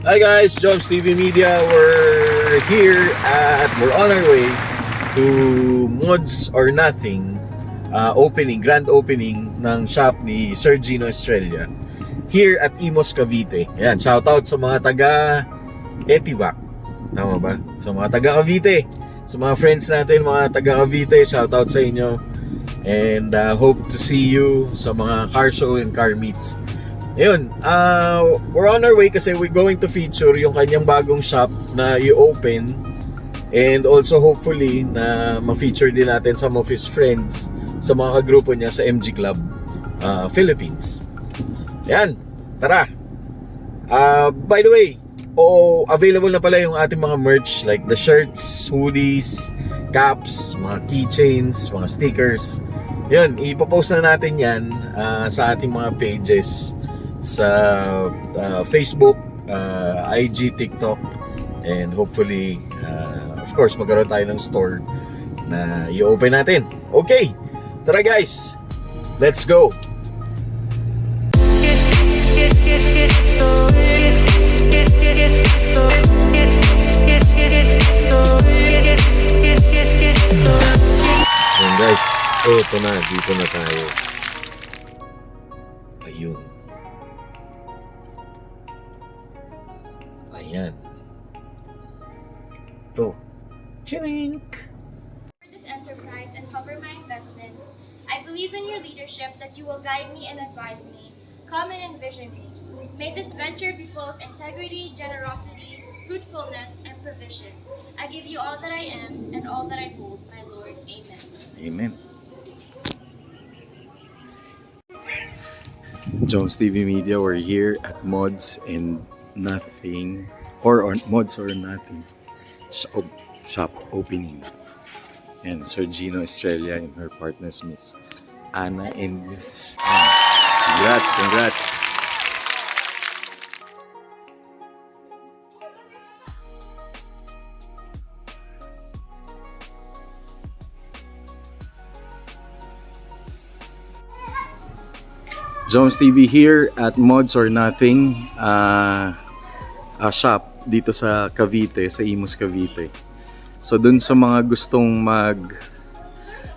Hi guys, JomSTVMedia. We're on our way to Mods or Nothing grand opening ng shop ni Sir Gino Estrella here at Imus, Cavite. Ayan, shoutout sa mga taga Etivac. Tama ba? Sa mga taga Cavite. Sa mga friends natin, mga taga Cavite, shoutout sa inyo. And hope to see you sa mga car show and car meets. Ayun, we're on our way kasi we're going to feature yung kanyang bagong shop na i-open, and also hopefully na ma-feature din natin some of his friends sa mga kagrupo niya sa MG Club Philippines. Ayan, tara! By the way, available na pala yung ating mga merch like the shirts, hoodies, caps, mga keychains, mga stickers. Yun, ipopost na natin yan sa ating mga pages sa Facebook, IG, TikTok, and hopefully of course magkaroon tayo ng store na i-open natin. Okay, tara guys, let's go. Ayan guys, ito na, dito na tayo. Ayun. Ayan. Ito. Chilink! For this enterprise and cover my investments, I believe in your leadership that you will guide me and advise me. Come and envision me. May this venture be full of integrity, generosity, fruitfulness, and provision. I give you all that I am and all that I hold, my Lord. Amen. Amen. JomSTVMedia, we're here at Mods and Nothing, or Mods or Nothing shop opening. And Sir Gino Estrella and her partners, Miss Anna and Miss Congrats. JomSTV here at Mods or Nothing, a shop dito sa Cavite, sa Imus, Cavite. So dun sa mga gustong mag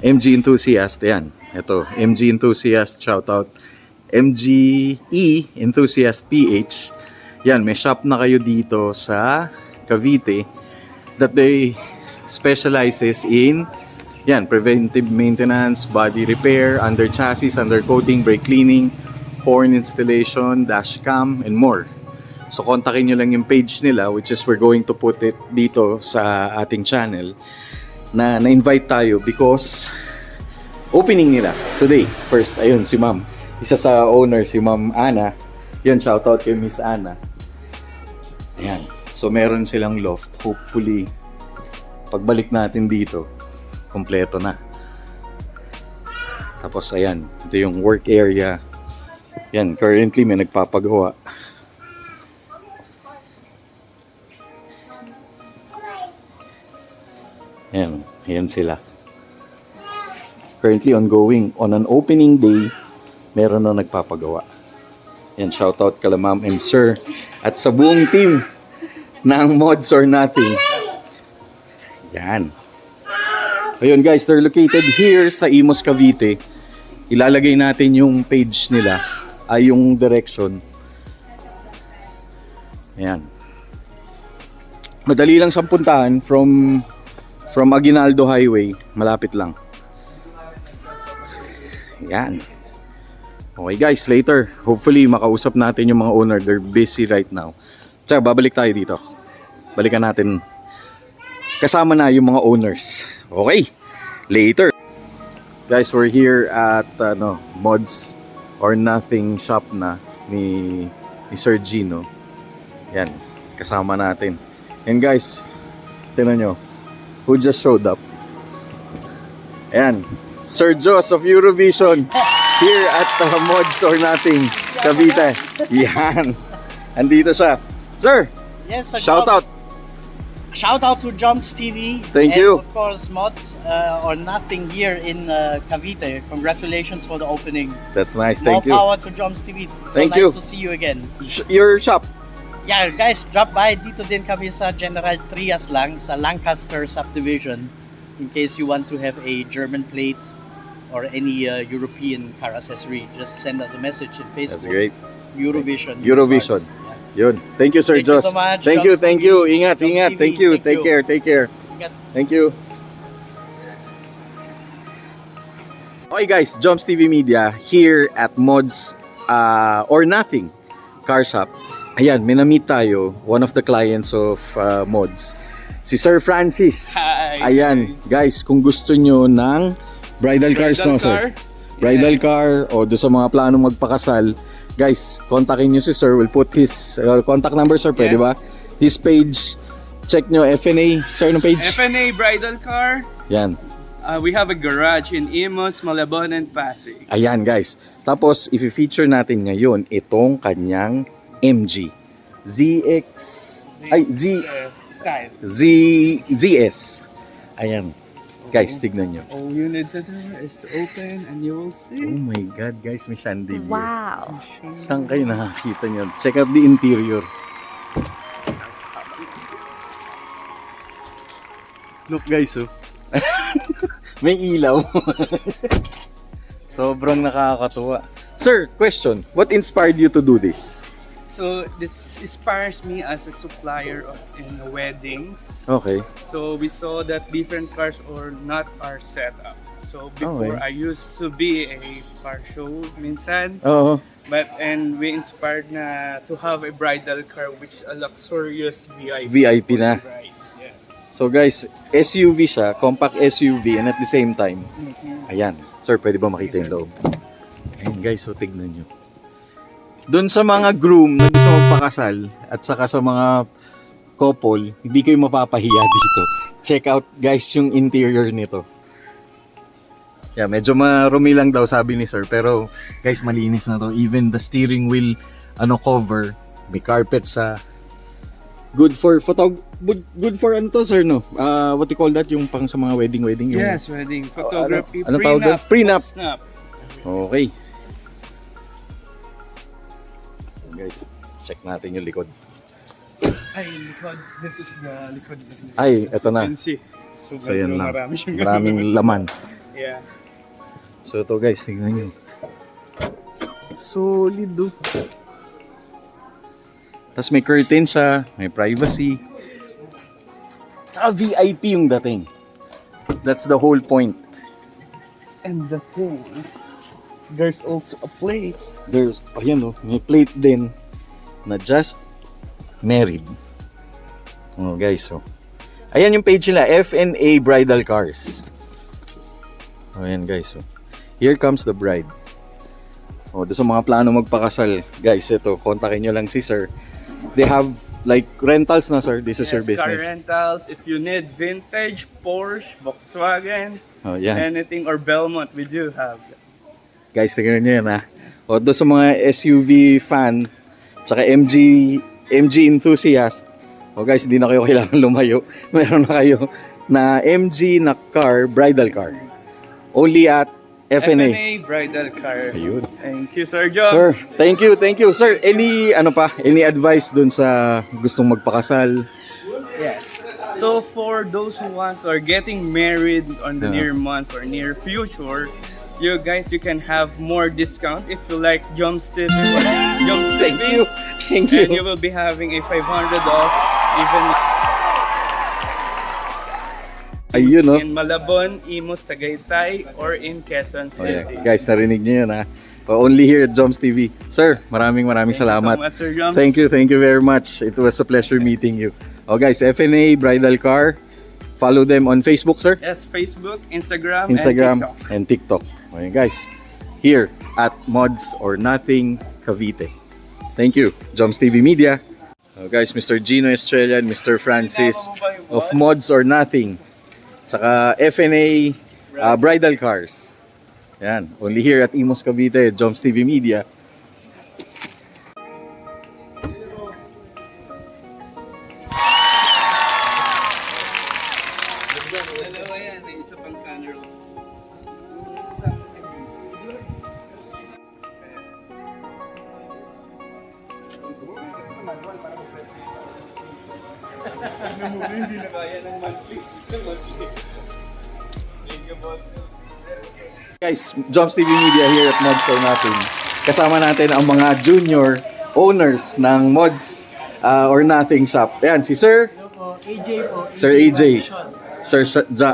MG enthusiast, yan, ito, MG enthusiast, shoutout, MGE enthusiast PH, yan, may shop na kayo dito sa Cavite that they specializes in yan, preventive maintenance, body repair, under chassis, under coating, brake cleaning, horn installation, dash cam, and more. So kontakin nyo lang yung page nila, which is we're going to put it dito sa ating channel, na na-invite tayo because opening nila today. First, ayun, si ma'am. Isa sa owner, si ma'am Anna. Yun, shoutout kay Miss Anna. Ayan. So meron silang loft. Hopefully, pagbalik natin dito, kompleto na. Tapos ayan, ito yung work area. Yan, currently may nagpapagawa. Ayan sila. Currently ongoing. On an opening day, meron na nagpapagawa. Yan, shoutout kala ma'am and sir at sa buong team ng Mods or Nothing. Yan. Ayun guys, they're located here sa Imus, Cavite. Ilalagay natin yung page nila, yung direction. Ayan. Madali lang siyang puntahan from Aguinaldo Highway. Malapit lang. Ayan. Okay guys, later, hopefully makausap natin yung mga owner. They're busy right now. Tsaka babalik tayo dito. Balikan natin. Kasama na yung mga owners. Okay, later. Guys, we're here at Mods or Nothing shop na ni Sir Gino. Yan, kasama natin. And guys, tingnan nyo, who just showed up? Ayan, Sir Jos of Eurovision here at Mods or Nothing Cavite. Yan, andito siya. Sir, yes, shout out. Shout out to JomSTV. Thank you. And of course, Mods or Nothing here in Cavite. Congratulations for the opening. That's nice. Thank you. More power to JomSTV. So Thank nice you. to see you again. Your shop? Yeah, guys, drop by. Dito din kami sa General Trias lang, sa Lancaster subdivision. In case you want to have a German plate or any European car accessory, just send us a message in Facebook. That's great. Eurovision. Eurovision. Yeah. Yun. Thank you, Sir Thank you Josh. so much, Thank you, Joms thank TV. you. Ingat, Joms ingat. TV. Thank you. Thank Take you. care, take care. Ingat. Thank you. Okay guys, JomSTVMedia here at Mods or Nothing Car Shop. Ayan, may na-meet tayo, one of the clients of Mods, si Sir Francis. Hi. Ayan, guys, kung gusto nyo ng bridal cars, no, sir? Bridal car o do sa mga planong magpakasal, guys, kontakin nyo si Sir. We'll put his contact number, sir, pwede Yes. ba? His page, check nyo, FNA, sir, no page? FNA Bridal Car. Yan. We have a garage in Imus, Malabon, and Pasig. Ayan guys. Tapos i-feature natin ngayon itong kanyang MG ZX Style. ZS. Ayan. Guys, tignan nyo. All you need to do is to open and you will see. Oh my god, guys, may chandelier. Wow. Saan kayo nakakita nyo? Check out the interior. Look guys, oh. May ilaw. Sobrang nakakatuwa. Sir, question. What inspired you to do this? So this inspires me as a supplier in weddings. Okay. So we saw that different cars are not our setup. So before Okay. I used to be a car show minsan. Oo. And we inspired na to have a bridal car which a luxurious VIP. VIP na. for brides, yes. So guys, SUV siya, compact SUV, and at the same time, ayan. Sir, pwede ba makita yung loob? Ayan guys, so tignan nyo. Doon sa mga groom na gusto magpakasal at saka sa mga couple, hindi kayo mapapahiya dito. Check out guys yung interior nito. Yeah, medyo marumi lang daw sabi ni sir, pero guys, malinis na to. Even the steering wheel cover, may carpet sa. Good for good for ano to, sir, no? What you call that, yung pang sa mga wedding yung Yes, wedding photography. ano tawag doon? Prenup. Snap. Okay. Guys, check natin yung likod. Ay, likod. This is the likod. Ay, eto na. You can see. So yan lang. Marami siyang Maraming laman. Yeah. So ito guys, tingnan nyo. Solid, oh. Tapos may curtain sa, may privacy. Tsaka VIP yung dating. That's the whole point. And the thing is, there's also a place. There's, ayan oh, may plate din na just married. Oh guys, oh. Ayan yung page nila, FNA Bridal Cars. Oh, ayan guys, oh. Here comes the bride. Oh, doon sa mga plano magpakasal, guys, ito, kontakin nyo lang si sir. They have like rentals na, sir. This is your business. Car rentals. If you need vintage, Porsche, Volkswagen, Oh, yan. anything, or Belmont, we do have. Guys, tingnan nyo yan, ha. O, doon sa mga SUV fan, tsaka MG enthusiast, o guys, hindi na kayo kailangan lumayo. Meron na kayo na MG na car, bridal car. Only at FNA. Bridal Car. Ayun. Thank you, Sir Jones. Sir, thank you. Sir, any advice doon sa gustong magpakasal? Yes. So for those who want or getting married on the near months or near future, you can have more discount if you like JomSTV. Thank you. Thank you. And you will be having a 500 off even Ayun, no? in Malabon, Imus, Tagaytay, or in Quezon Oh, yeah. City. Guys, narinig niyo yun, ha? Only here at Joms TV. Sir, maraming salamat. Thank you so much, Sir Joms. Thank you very much. It was a pleasure meeting you. Oh guys, FNA Bridal Car. Follow them on Facebook, sir. Yes, Facebook, Instagram, And TikTok. Okay, guys. Here at Mods or Nothing Cavite. Thank you, JomSTVMedia. Oh, guys, Mr. Gino Estrella and Mr. Francis of Mods or Nothing. Saka FNA Bridal Cars. Yan, only here at Imus Cavite, JomSTVMedia. Dalawa yan, may isa pang sunroof. Hindi na kaya ng monthly. Thank you, boss. Guys, JomSTVMedia here at Mods or Nothing. Kasama natin ang mga junior owners ng Mods or Nothing shop. Ayan, si Sir. AJ po. Sir AJ. Sir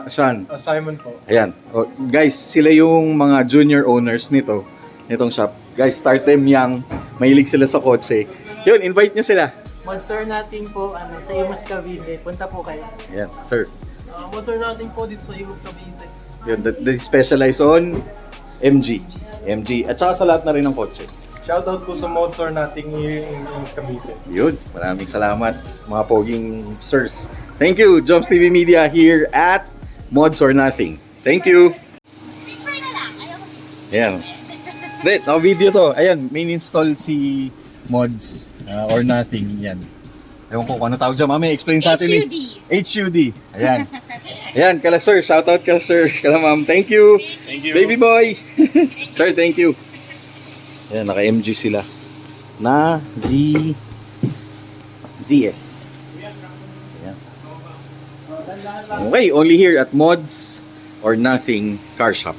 Sean. Simon po. Ayan. O, guys, sila yung mga junior owners nitong shop. Guys, start them young. Mahilig sila sa kotse. Yun, invite nyo sila. Monster natin po sa Imus Cavite. Punta po kayo. Ayan, sir. Monster natin po dito sa Imus Cavite. Yun, they specialize on MG. At saka sa lahat na rin ng kotse. Shoutout po sa Monster natin here in Imus Cavite. Yun, maraming salamat mga poging sirs. Thank you, JomSTVMedia here at Mods or Nothing. Thank you. Picture na lang. Ayoko Ayan. Wait, video to. Ayan, main install si Mods or Nothing. Yan. Ewan ko kung ano tawag dyan. Mami, explain sa atin. HUD. Ayan. Ayan, kala sir. Shoutout kala sir. Kala ma'am. Thank you. Thank you. Baby boy. Sir, thank you. Ayan, naka-MG sila. Na ZS. Ayan. Okay, only here at Mods or Nothing Car Shop.